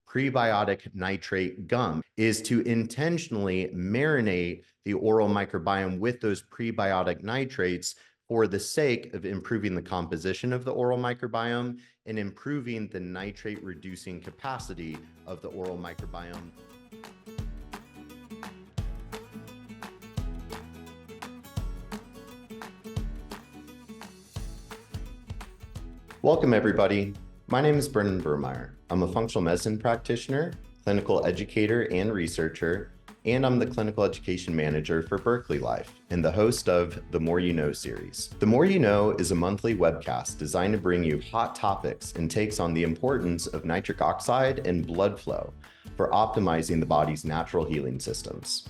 prebiotic nitrate gum is to intentionally marinate the oral microbiome with those prebiotic nitrates for the sake of improving the composition of the oral microbiome and improving the nitrate reducing capacity of the oral microbiome. Welcome, everybody. My name is Brendan Vermeire. I'm a functional medicine practitioner, clinical educator and researcher, and I'm the clinical education manager for Berkeley Life and the host of The More You Know series. The More You Know is a monthly webcast designed to bring you hot topics and takes on the importance of nitric oxide and blood flow for optimizing the body's natural healing systems.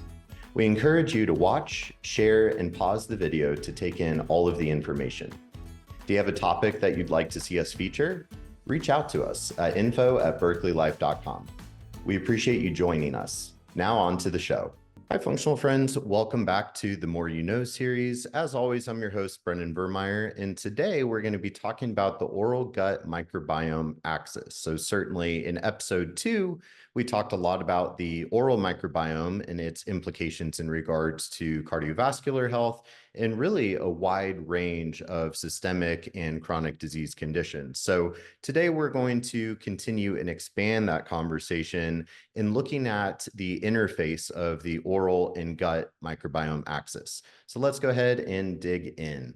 We encourage you to watch, share, and pause the video to take in all of the information. Do you have a topic that you'd like to see us feature? Reach out to us at info@berkeleylife.com. We appreciate you joining us. Now on to the show. Hi, functional friends. Welcome back to the More You Know series. As always, I'm your host, Brendan Vermeire, and today we're going to be talking about the oral gut microbiome axis. So certainly in episode 2, we talked a lot about the oral microbiome and its implications in regards to cardiovascular health and really a wide range of systemic and chronic disease conditions. So today we're going to continue and expand that conversation in looking at the interface of the oral and gut microbiome axis. So let's go ahead and dig in.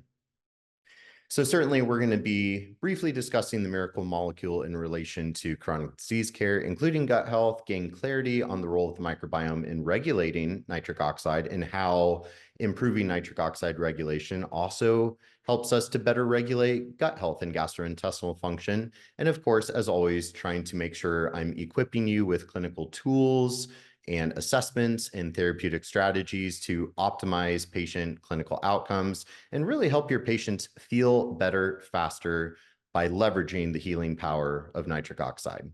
So certainly we're going to be briefly discussing the miracle molecule in relation to chronic disease care, including gut health, gain clarity on the role of the microbiome in regulating nitric oxide and how improving nitric oxide regulation also helps us to better regulate gut health and gastrointestinal function. And of course, as always, trying to make sure I'm equipping you with clinical tools and assessments and therapeutic strategies to optimize patient clinical outcomes and really help your patients feel better faster by leveraging the healing power of nitric oxide.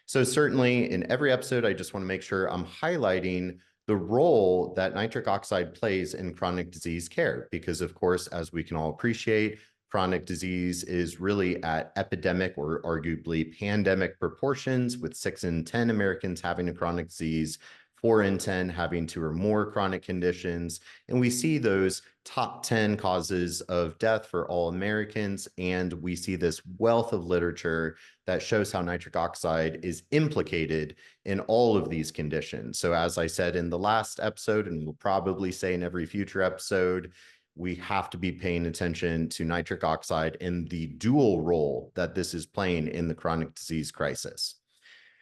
So certainly in every episode, I just want to make sure I'm highlighting the role that nitric oxide plays in chronic disease care, because of course, as we can all appreciate, chronic disease is really at epidemic or arguably pandemic proportions, with 6 in 10 Americans having a chronic disease, 4 in 10 having 2 or more chronic conditions. And we see those top 10 causes of death for all Americans. And we see this wealth of literature that shows how nitric oxide is implicated in all of these conditions. So as I said in the last episode, and we'll probably say in every future episode, we have to be paying attention to nitric oxide and the dual role that this is playing in the chronic disease crisis.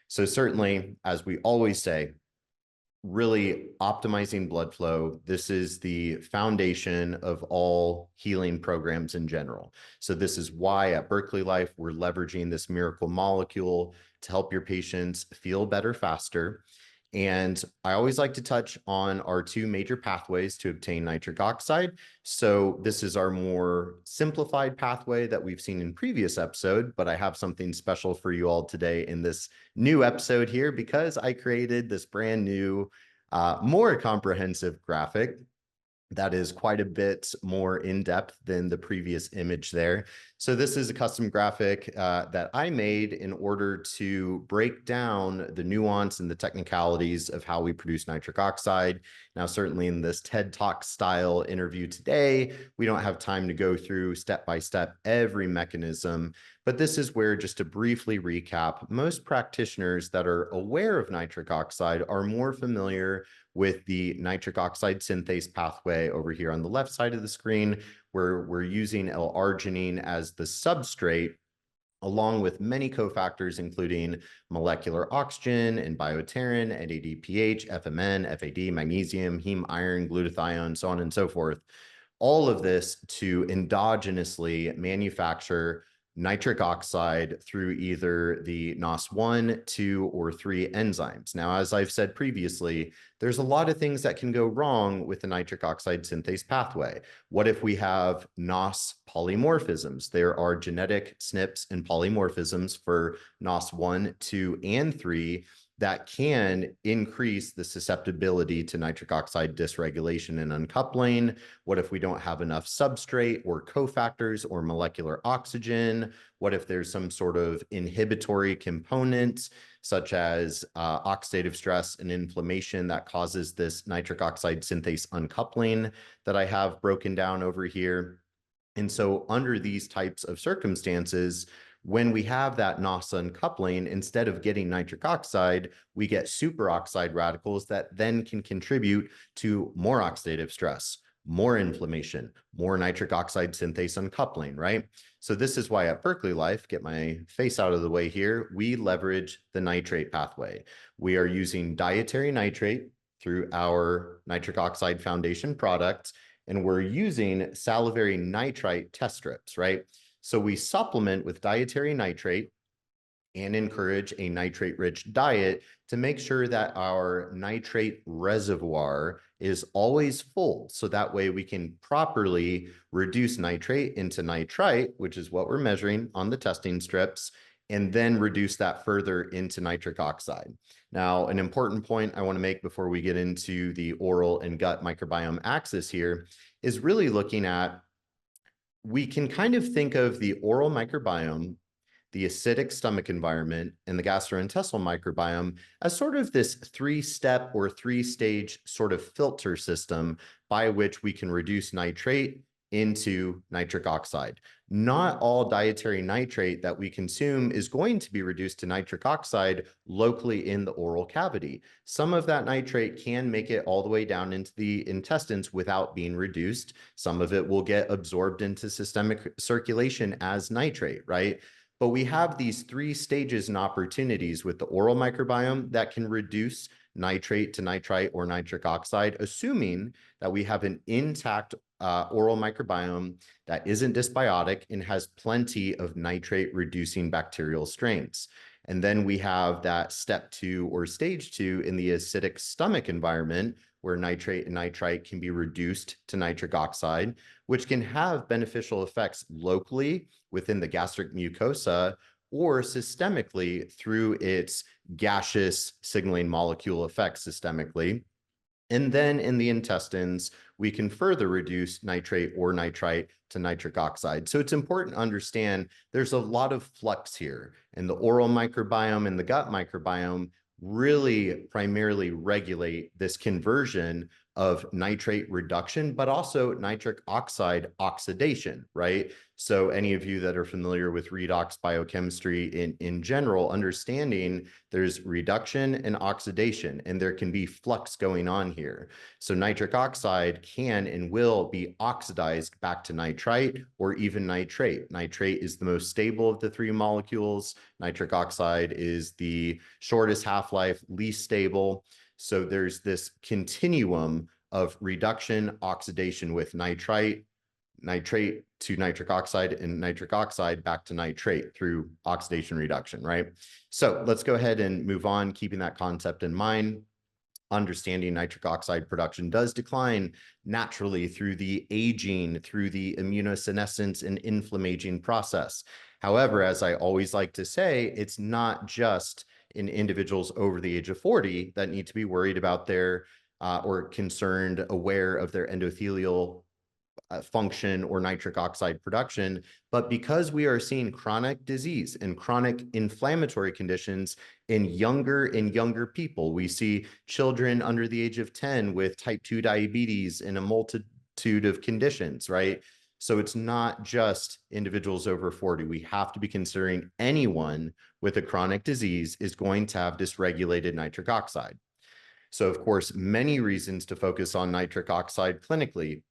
So certainly, as we always say, really optimizing blood flow. This is the foundation of all healing programs in general. So this is why at Berkeley Life, we're leveraging this miracle molecule to help your patients feel better faster. And I always like to touch on our 2 major pathways to obtain nitric oxide. So this is our more simplified pathway that we've seen in previous episode, but I have something special for you all today in this new episode here because I created this brand new, more comprehensive graphic that is quite a bit more in-depth than the previous image there. So this is a custom graphic that I made in order to break down the nuance and the technicalities of how we produce nitric oxide. Now, certainly in this TED Talk style interview today, we don't have time to go through step by step every mechanism, but this is where, just to briefly recap, most practitioners that are aware of nitric oxide are more familiar with the nitric oxide synthase pathway over here on the left side of the screen, where we're using L-arginine as the substrate, along with many cofactors, including molecular oxygen and bioterin, NADPH, FMN, FAD, magnesium, heme iron, glutathione, so on and so forth. All of this to endogenously manufacture nitric oxide through either the NOS1, 2, or 3 enzymes. Now, as I've said previously, there's a lot of things that can go wrong with the nitric oxide synthase pathway. What if we have NOS polymorphisms? There are genetic SNPs and polymorphisms for NOS1, 2, and 3 that can increase the susceptibility to nitric oxide dysregulation and uncoupling. What if we don't have enough substrate or cofactors or molecular oxygen? What if there's some sort of inhibitory component? such as oxidative stress and inflammation that causes this nitric oxide synthase uncoupling that I have broken down over here. And so under these types of circumstances, when we have that NOS uncoupling, instead of getting nitric oxide, we get superoxide radicals that then can contribute to more oxidative stress, more inflammation, more nitric oxide synthase uncoupling, right? So this is why at Berkeley Life, get my face out of the way here, we leverage the nitrate pathway. We are using dietary nitrate through our nitric oxide foundation products, and we're using salivary nitrite test strips, right? So we supplement with dietary nitrate and encourage a nitrate-rich diet to make sure that our nitrate reservoir is always full. So that way we can properly reduce nitrate into nitrite, which is what we're measuring on the testing strips, and then reduce that further into nitric oxide. Now, an important point I want to make before we get into the oral and gut microbiome axis here is really looking at, we can kind of think of the oral microbiome, the acidic stomach environment, and the gastrointestinal microbiome as sort of this three-step or three-stage sort of filter system by which we can reduce nitrate into nitric oxide. Not all dietary nitrate that we consume is going to be reduced to nitric oxide locally in the oral cavity. Some of that nitrate can make it all the way down into the intestines without being reduced. Some of it will get absorbed into systemic circulation as nitrate, right? But we have these three stages and opportunities with the oral microbiome that can reduce nitrate to nitrite or nitric oxide, assuming that we have an intact oral microbiome that isn't dysbiotic and has plenty of nitrate reducing bacterial strains. And then we have that step 2 or stage 2 in the acidic stomach environment, where nitrate and nitrite can be reduced to nitric oxide, which can have beneficial effects locally within the gastric mucosa or systemically through its gaseous signaling molecule effects systemically. And then in the intestines, we can further reduce nitrate or nitrite to nitric oxide. So it's important to understand there's a lot of flux here, and the oral microbiome and the gut microbiome really primarily regulate this conversion of nitrate reduction, but also nitric oxide oxidation, right? So any of you that are familiar with redox biochemistry in general, understanding there's reduction and oxidation, and there can be flux going on here. So nitric oxide can and will be oxidized back to nitrite or even nitrate. Nitrate is the most stable of the three molecules. Nitric oxide is the shortest half-life, least stable. So there's this continuum of reduction, oxidation with nitrite to nitric oxide, and nitric oxide back to nitrate through oxidation reduction, right? So let's go ahead and move on, keeping that concept in mind. Understanding nitric oxide production does decline naturally through the aging, through the immunosenescence and inflammaging process. However, as I always like to say, it's not just in individuals over the age of 40 that need to be worried about their or concerned, aware of their endothelial function or nitric oxide production, but because we are seeing chronic disease and chronic inflammatory conditions in younger and younger people. We see children under the age of 10 with type 2 diabetes and a multitude of conditions, right? So it's not just individuals over 40. We have to be considering anyone with a chronic disease is going to have dysregulated nitric oxide. So of course, many reasons to focus on nitric oxide clinically,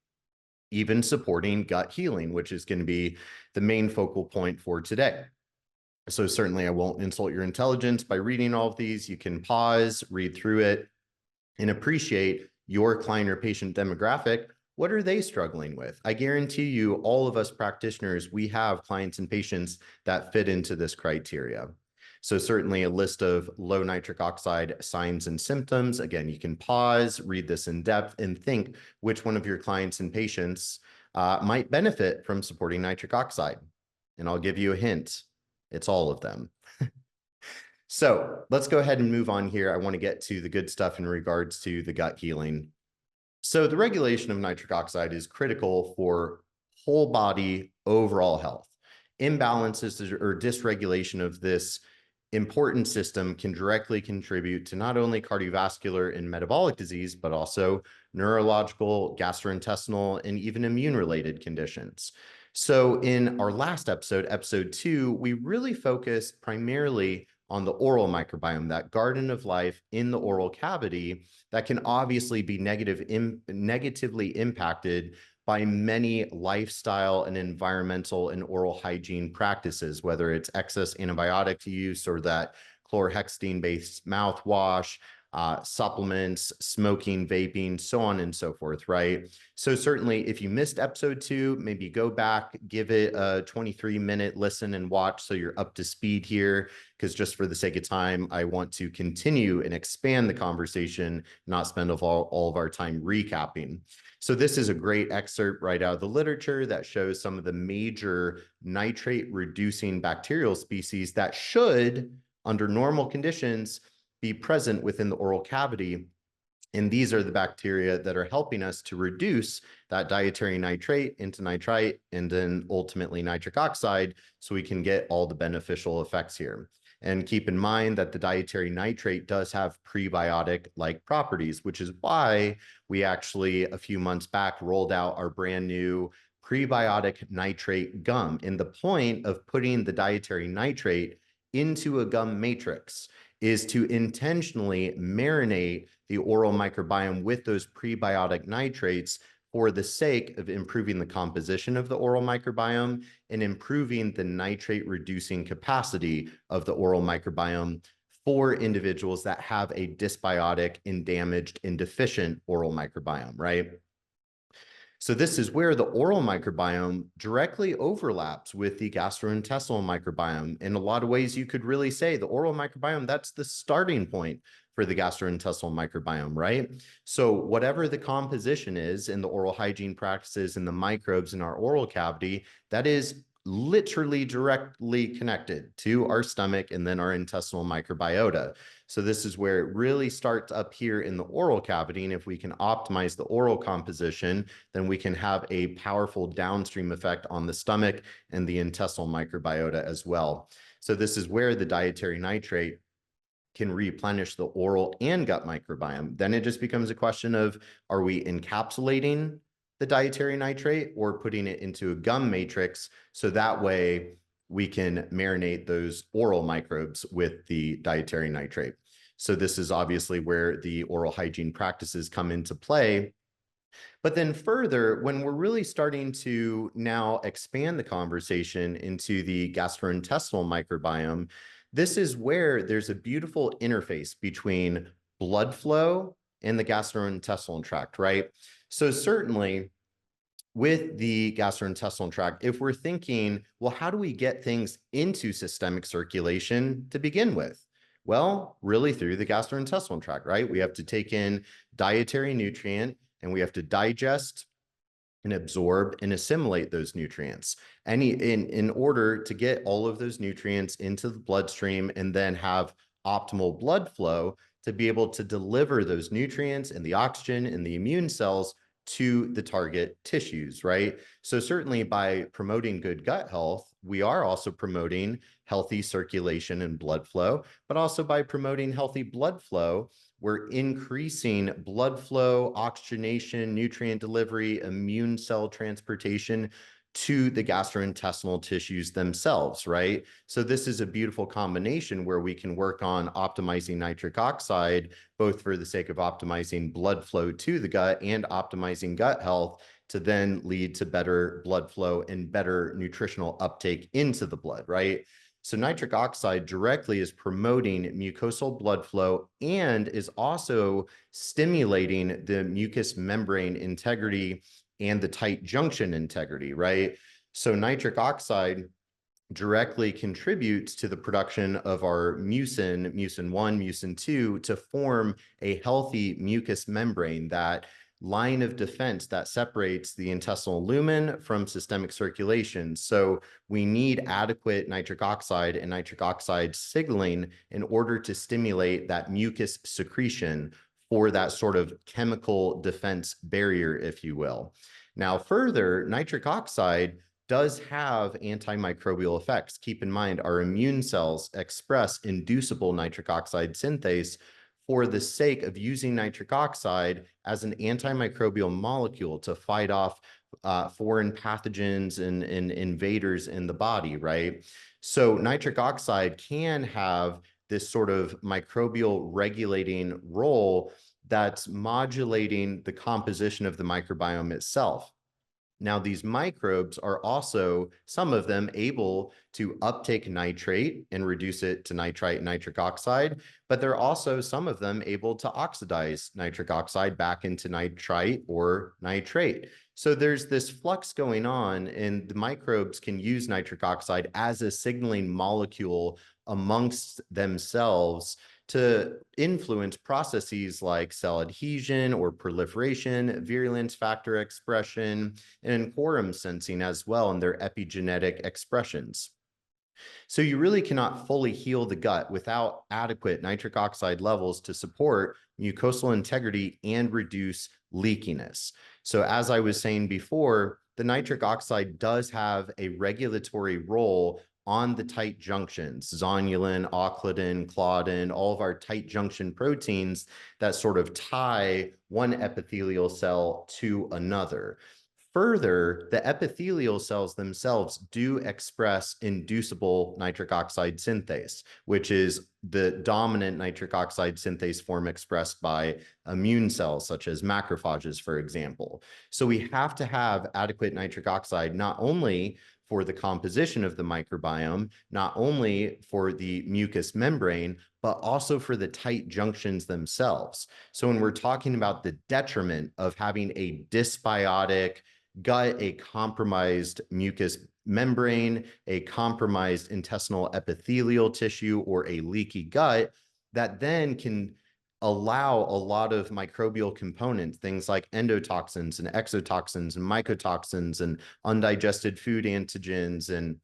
even supporting gut healing, which is going to be the main focal point for today. So certainly I won't insult your intelligence by reading all of these. You can pause, read through it, and appreciate your client or patient demographic. What are they struggling with? I guarantee you, all of us practitioners, we have clients and patients that fit into this criteria. So certainly a list of low nitric oxide signs and symptoms. Again, you can pause, read this in depth, and think which one of your clients and patients might benefit from supporting nitric oxide. And I'll give you a hint. It's all of them. So let's go ahead and move on here. I want to get to the good stuff in regards to the gut healing. So the regulation of nitric oxide is critical for whole body overall health. Imbalances or dysregulation of this important system can directly contribute to not only cardiovascular and metabolic disease, but also neurological, gastrointestinal, and even immune-related conditions. So in our last episode, episode 2, we really focused primarily on the oral microbiome, that garden of life in the oral cavity that can obviously be negatively impacted by many lifestyle and environmental and oral hygiene practices, whether it's excess antibiotic use or that chlorhexidine-based mouthwash, supplements, smoking, vaping, so on and so forth, right? So certainly if you missed episode 2, maybe go back, give it a 23-minute listen and watch so you're up to speed here, because just for the sake of time, I want to continue and expand the conversation, not spend all of our time recapping. So this is a great excerpt right out of the literature that shows some of the major nitrate-reducing bacterial species that should, under normal conditions, be present within the oral cavity. And these are the bacteria that are helping us to reduce that dietary nitrate into nitrite and then ultimately nitric oxide so we can get all the beneficial effects here. And keep in mind that the dietary nitrate does have prebiotic-like properties, which is why we actually, a few months back, rolled out our brand new prebiotic nitrate gum. And the point of putting the dietary nitrate into a gum matrix is to intentionally marinate the oral microbiome with those prebiotic nitrates for the sake of improving the composition of the oral microbiome and improving the nitrate reducing capacity of the oral microbiome for individuals that have a dysbiotic and damaged and deficient oral microbiome, right? So this is where the oral microbiome directly overlaps with the gastrointestinal microbiome. In a lot of ways, you could really say the oral microbiome, that's the starting point for the gastrointestinal microbiome, right? So whatever the composition is in the oral hygiene practices and the microbes in our oral cavity, that is literally directly connected to our stomach and then our intestinal microbiota. So this is where it really starts up here in the oral cavity. And if we can optimize the oral composition, then we can have a powerful downstream effect on the stomach and the intestinal microbiota as well. So this is where the dietary nitrate can replenish the oral and gut microbiome. Then it just becomes a question of, are we encapsulating the dietary nitrate or putting it into a gum matrix so that way we can marinate those oral microbes with the dietary nitrate. So this is obviously where the oral hygiene practices come into play. But then further, when we're really starting to now expand the conversation into the gastrointestinal microbiome, this is where there's a beautiful interface between blood flow and the gastrointestinal tract, right? So certainly with the gastrointestinal tract, if we're thinking, well, how do we get things into systemic circulation to begin with? Well, really through the gastrointestinal tract, right? We have to take in dietary nutrient and we have to digest and absorb and assimilate those nutrients. In order to get all of those nutrients into the bloodstream and then have optimal blood flow to be able to deliver those nutrients and the oxygen and the immune cells to the target tissues, right? So certainly by promoting good gut health, we are also promoting healthy circulation and blood flow, but also by promoting healthy blood flow, we're increasing blood flow, oxygenation, nutrient delivery, immune cell transportation to the gastrointestinal tissues themselves, right? So this is a beautiful combination where we can work on optimizing nitric oxide, both for the sake of optimizing blood flow to the gut and optimizing gut health to then lead to better blood flow and better nutritional uptake into the blood, right? So nitric oxide directly is promoting mucosal blood flow and is also stimulating the mucous membrane integrity and the tight junction integrity, right? So nitric oxide directly contributes to the production of our mucin, mucin 1, mucin 2, to form a healthy mucous membrane, that line of defense that separates the intestinal lumen from systemic circulation. So we need adequate nitric oxide and nitric oxide signaling in order to stimulate that mucus secretion for that sort of chemical defense barrier, if you will. Now, further, nitric oxide does have antimicrobial effects. Keep in mind, our immune cells express inducible nitric oxide synthase for the sake of using nitric oxide as an antimicrobial molecule to fight off foreign pathogens and invaders in the body, right? So nitric oxide can have this sort of microbial regulating role that's modulating the composition of the microbiome itself. Now, these microbes are also, some of them, able to uptake nitrate and reduce it to nitrite and nitric oxide, but they're also, some of them, able to oxidize nitric oxide back into nitrite or nitrate. So there's this flux going on, and the microbes can use nitric oxide as a signaling molecule amongst themselves to influence processes like cell adhesion or proliferation, virulence factor expression, and quorum sensing as well in their epigenetic expressions. So you really cannot fully heal the gut without adequate nitric oxide levels to support mucosal integrity and reduce leakiness. So as I was saying before, the nitric oxide does have a regulatory role on the tight junctions, zonulin, auclidin, claudin, all of our tight junction proteins that sort of tie one epithelial cell to another. Further, the epithelial cells themselves do express inducible nitric oxide synthase, which is the dominant nitric oxide synthase form expressed by immune cells, such as macrophages, for example. So we have to have adequate nitric oxide, not only for the composition of the microbiome, not only for the mucous membrane, but also for the tight junctions themselves. So when we're talking about the detriment of having a dysbiotic gut, a compromised mucous membrane, a compromised intestinal epithelial tissue, or a leaky gut, that then can allow a lot of microbial components, things like endotoxins and exotoxins and mycotoxins and undigested food antigens and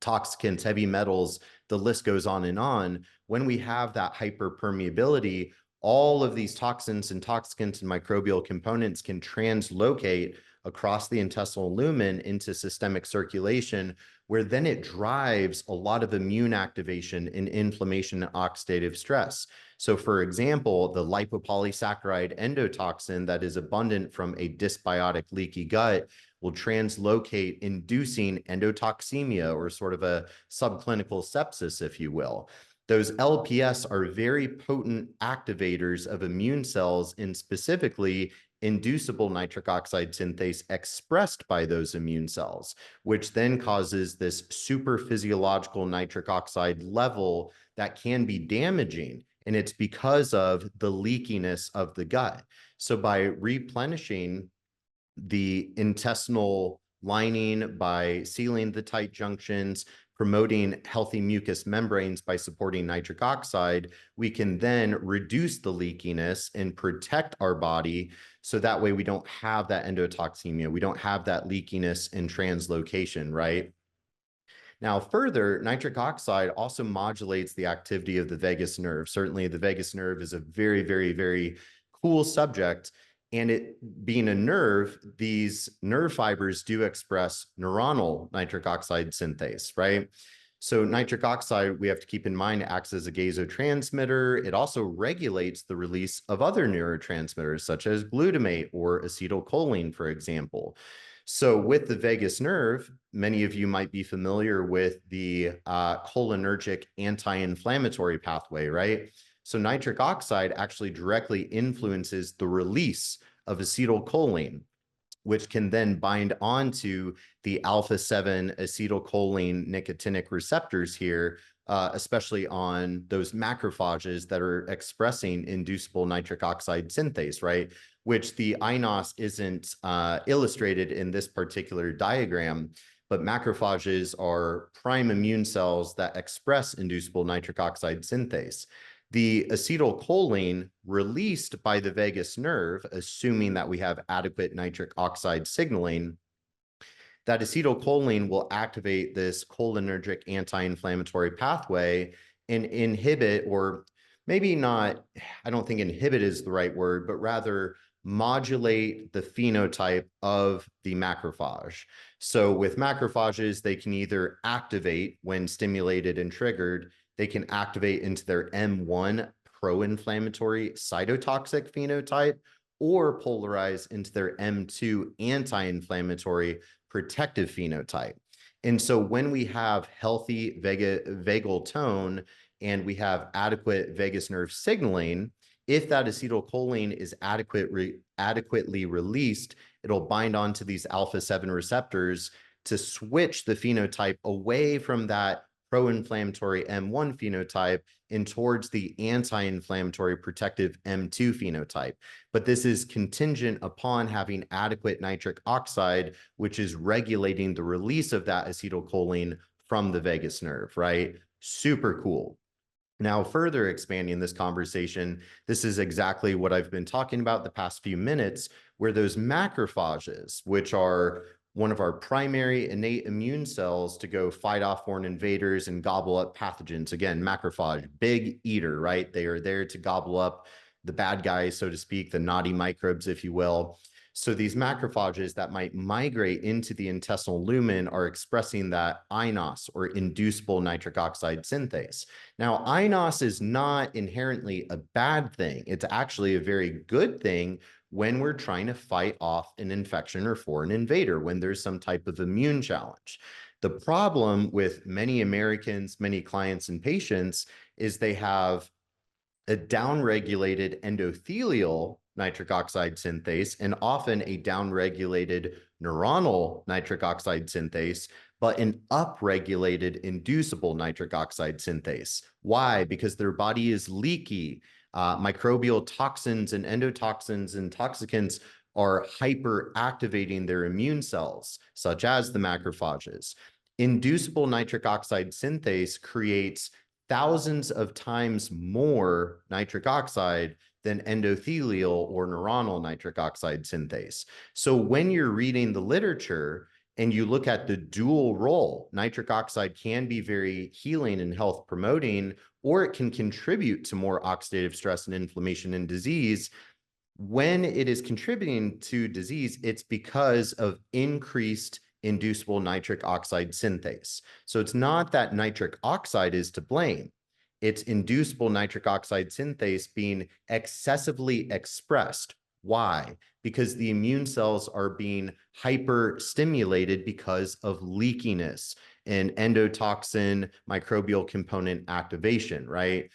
toxicants, heavy metals, the list goes on and on. When we have that hyperpermeability, all of these toxins and toxicants and microbial components can translocate across the intestinal lumen into systemic circulation, where then it drives a lot of immune activation and inflammation and oxidative stress. So for example, the lipopolysaccharide endotoxin that is abundant from a dysbiotic leaky gut will translocate, inducing endotoxemia, or sort of a subclinical sepsis, if you will. Those LPS are very potent activators of immune cells, and specifically inducible nitric oxide synthase expressed by those immune cells, which then causes this super physiological nitric oxide level that can be damaging. And it's because of the leakiness of the gut. So by replenishing the intestinal lining, by sealing the tight junctions, promoting healthy mucous membranes by supporting nitric oxide, we can then reduce the leakiness and protect our body, so that way we don't have that endotoxemia, we don't have that leakiness and translocation, right? Now, further, nitric oxide also modulates the activity of the vagus nerve. Certainly, the vagus nerve is a very, very, very cool subject. And it being a nerve, these nerve fibers do express neuronal nitric oxide synthase, right? So nitric oxide, we have to keep in mind, acts as a gasotransmitter. It also regulates the release of other neurotransmitters, such as glutamate or acetylcholine, for example. So with the vagus nerve, many of you might be familiar with the cholinergic anti-inflammatory pathway, right? So nitric oxide actually directly influences the release of acetylcholine, which can then bind onto the alpha-7 acetylcholine nicotinic receptors here, especially on those macrophages that are expressing inducible nitric oxide synthase, right? Which the iNOS isn't illustrated in this particular diagram, but macrophages are prime immune cells that express inducible nitric oxide synthase. The acetylcholine released by the vagus nerve, assuming that we have adequate nitric oxide signaling, that acetylcholine will activate this cholinergic anti-inflammatory pathway and inhibit, or maybe not, I don't think inhibit is the right word, but rather modulate the phenotype of the macrophage. So with macrophages, they can either activate when stimulated and triggered, they can activate into their M1 pro-inflammatory cytotoxic phenotype, or polarize into their M2 anti-inflammatory protective phenotype. And so when we have healthy vagal tone and we have adequate vagus nerve signaling, if that acetylcholine is adequately released, it'll bind onto these alpha-7 receptors to switch the phenotype away from that pro-inflammatory M1 phenotype and towards the anti-inflammatory protective M2 phenotype. But this is contingent upon having adequate nitric oxide, which is regulating the release of that acetylcholine from the vagus nerve, right? Super cool. Now, further expanding this conversation, this is exactly what I've been talking about the past few minutes, where those macrophages, which are one of our primary innate immune cells to go fight off foreign invaders and gobble up pathogens. Again, macrophage, big eater, right? They are there to gobble up the bad guys, so to speak, the naughty microbes, if you will. So these macrophages that might migrate into the intestinal lumen are expressing that INOS, or inducible nitric oxide synthase. Now, INOS is not inherently a bad thing. It's actually a very good thing when we're trying to fight off an infection or foreign invader, when there's some type of immune challenge. The problem with many Americans, many clients and patients is they have a downregulated endothelial nitric oxide synthase and often a downregulated neuronal nitric oxide synthase, but an upregulated inducible nitric oxide synthase. Why? Because their body is leaky. Microbial toxins and endotoxins and toxicants are hyperactivating their immune cells, such as the macrophages. Inducible nitric oxide synthase creates thousands of times more nitric oxide than endothelial or neuronal nitric oxide synthase. So when you're reading the literature and you look at the dual role, nitric oxide can be very healing and health promoting, or it can contribute to more oxidative stress and inflammation and disease. When it is contributing to disease, it's because of increased inducible nitric oxide synthase. So it's not that nitric oxide is to blame. It's inducible nitric oxide synthase being excessively expressed. Why? Because the immune cells are being hyper-stimulated because of leakiness and endotoxin microbial component activation, right?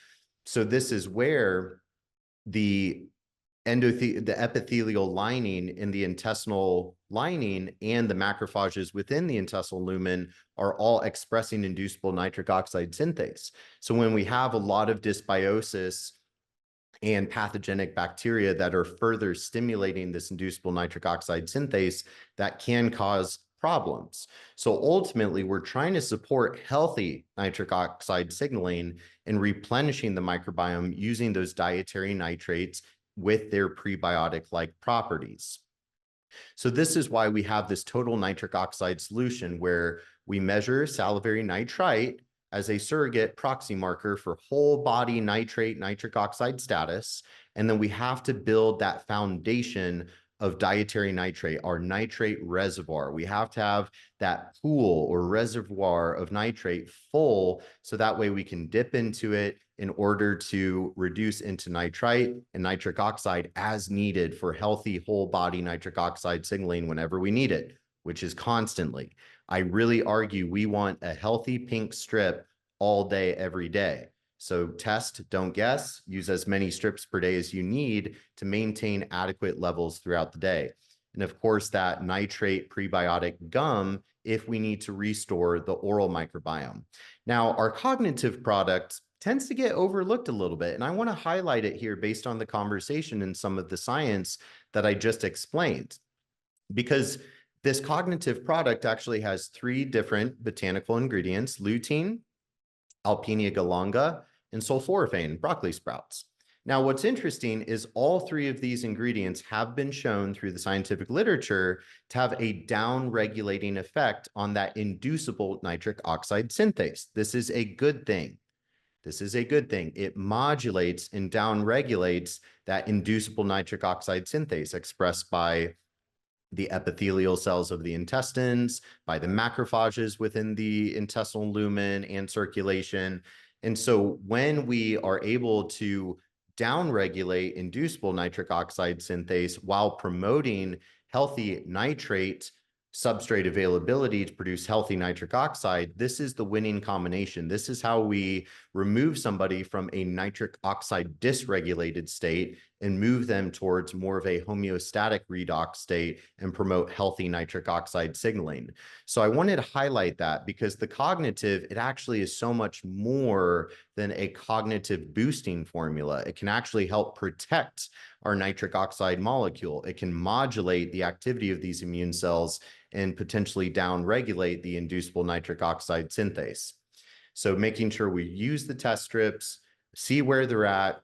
So this is where the epithelial lining in the intestinal lining and the macrophages within the intestinal lumen are all expressing inducible nitric oxide synthase. So when we have a lot of dysbiosis and pathogenic bacteria that are further stimulating this inducible nitric oxide synthase, that can cause problems. So ultimately, we're trying to support healthy nitric oxide signaling and replenishing the microbiome using those dietary nitrates with their prebiotic-like properties. So this is why we have this total nitric oxide solution where we measure salivary nitrite as a surrogate proxy marker for whole body nitric oxide status. And then we have to build that foundation of dietary nitrate, our nitrate reservoir. We have to have that pool or reservoir of nitrate full, so that way we can dip into it in order to reduce into nitrite and nitric oxide as needed for healthy whole body nitric oxide signaling whenever we need it, which is constantly. I really argue we want a healthy pink strip all day, every day. So test, don't guess, use as many strips per day as you need to maintain adequate levels throughout the day. And of course, that nitrate prebiotic gum if we need to restore the oral microbiome. Now, our cognitive product tends to get overlooked a little bit, and I want to highlight it here based on the conversation and some of the science that I just explained, because this cognitive product actually has 3 different botanical ingredients: lutein, Alpinia galanga, and sulforaphane, broccoli sprouts. Now, what's interesting is all 3 of these ingredients have been shown through the scientific literature to have a down-regulating effect on that inducible nitric oxide synthase. This is a good thing. This is a good thing. It modulates and downregulates that inducible nitric oxide synthase expressed by the epithelial cells of the intestines, by the macrophages within the intestinal lumen and circulation. And so when we are able to downregulate inducible nitric oxide synthase while promoting healthy nitrate substrate availability to produce healthy nitric oxide, this is the winning combination. This is how we remove somebody from a nitric oxide dysregulated state and move them towards more of a homeostatic redox state and promote healthy nitric oxide signaling. So I wanted to highlight that because the cognitive, it actually is so much more than a cognitive boosting formula. It can actually help protect our nitric oxide molecule. It can modulate the activity of these immune cells and potentially downregulate the inducible nitric oxide synthase. So making sure we use the test strips, see where they're at.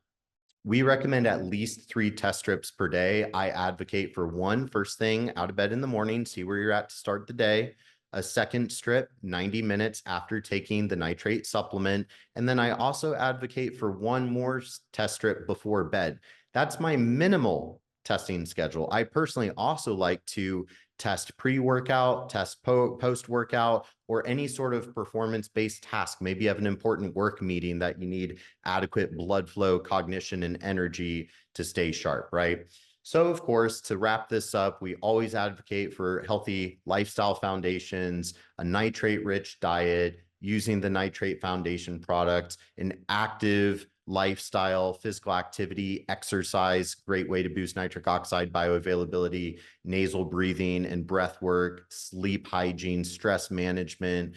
We recommend at least 3 test strips per day. I advocate for 1 first thing out of bed in the morning, see where you're at to start the day. A second strip 90 minutes after taking the nitrate supplement. And then I also advocate for 1 more test strip before bed. That's my minimal testing schedule. I personally also like to test pre-workout, test post-workout, or any sort of performance-based task. Maybe you have an important work meeting that you need adequate blood flow, cognition, and energy to stay sharp, right? So of course, to wrap this up, we always advocate for healthy lifestyle foundations, a nitrate-rich diet, using the nitrate foundation product, an active lifestyle, physical activity, exercise, great way to boost nitric oxide bioavailability, nasal breathing and breath work, sleep hygiene, stress management,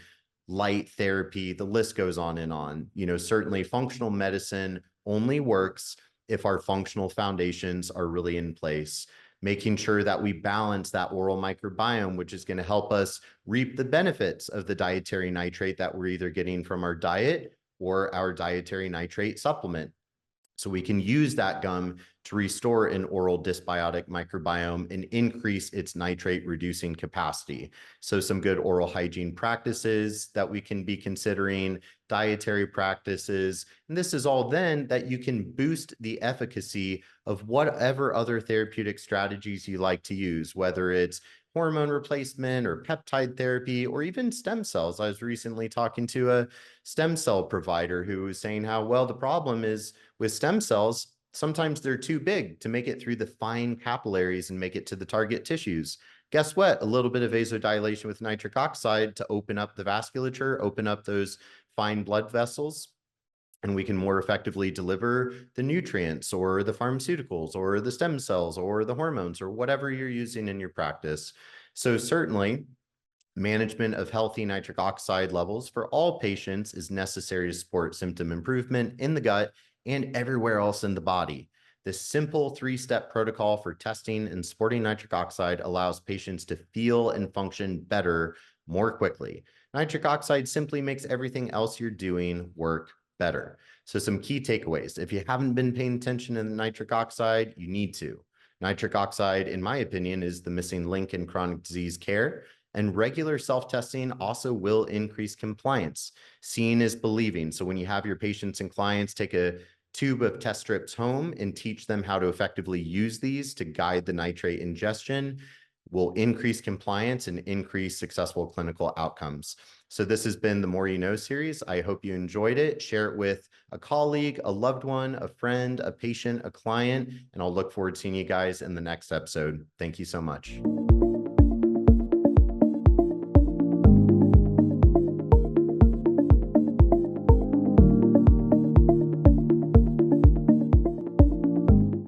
light therapy, the list goes on and on. You know, certainly functional medicine only works if our functional foundations are really in place, making sure that we balance that oral microbiome, which is going to help us reap the benefits of the dietary nitrate that we're either getting from our diet or our dietary nitrate supplement. So we can use that gum to restore an oral dysbiotic microbiome and increase its nitrate reducing capacity. So some good oral hygiene practices that we can be considering, dietary practices. And this is all then that you can boost the efficacy of whatever other therapeutic strategies you like to use, whether it's hormone replacement or peptide therapy, or even stem cells. I was recently talking to a stem cell provider who was saying how, well, the problem is with stem cells, sometimes they're too big to make it through the fine capillaries and make it to the target tissues. Guess what? A little bit of vasodilation with nitric oxide to open up the vasculature, open up those fine blood vessels, and we can more effectively deliver the nutrients or the pharmaceuticals or the stem cells or the hormones or whatever you're using in your practice. So certainly, management of healthy nitric oxide levels for all patients is necessary to support symptom improvement in the gut and everywhere else in the body. This simple 3-step protocol for testing and supporting nitric oxide allows patients to feel and function better more quickly. Nitric oxide simply makes everything else you're doing work better. So some key takeaways. If you haven't been paying attention to the nitric oxide, you need to. Nitric oxide, in my opinion, is the missing link in chronic disease care. And regular self-testing also will increase compliance. Seeing is believing. So when you have your patients and clients take a tube of test strips home and teach them how to effectively use these to guide the nitrate ingestion, will increase compliance and increase successful clinical outcomes. So this has been the More You Know series. I hope you enjoyed it. Share it with a colleague, a loved one, a friend, a patient, a client, and I'll look forward to seeing you guys in the next episode. Thank you so much.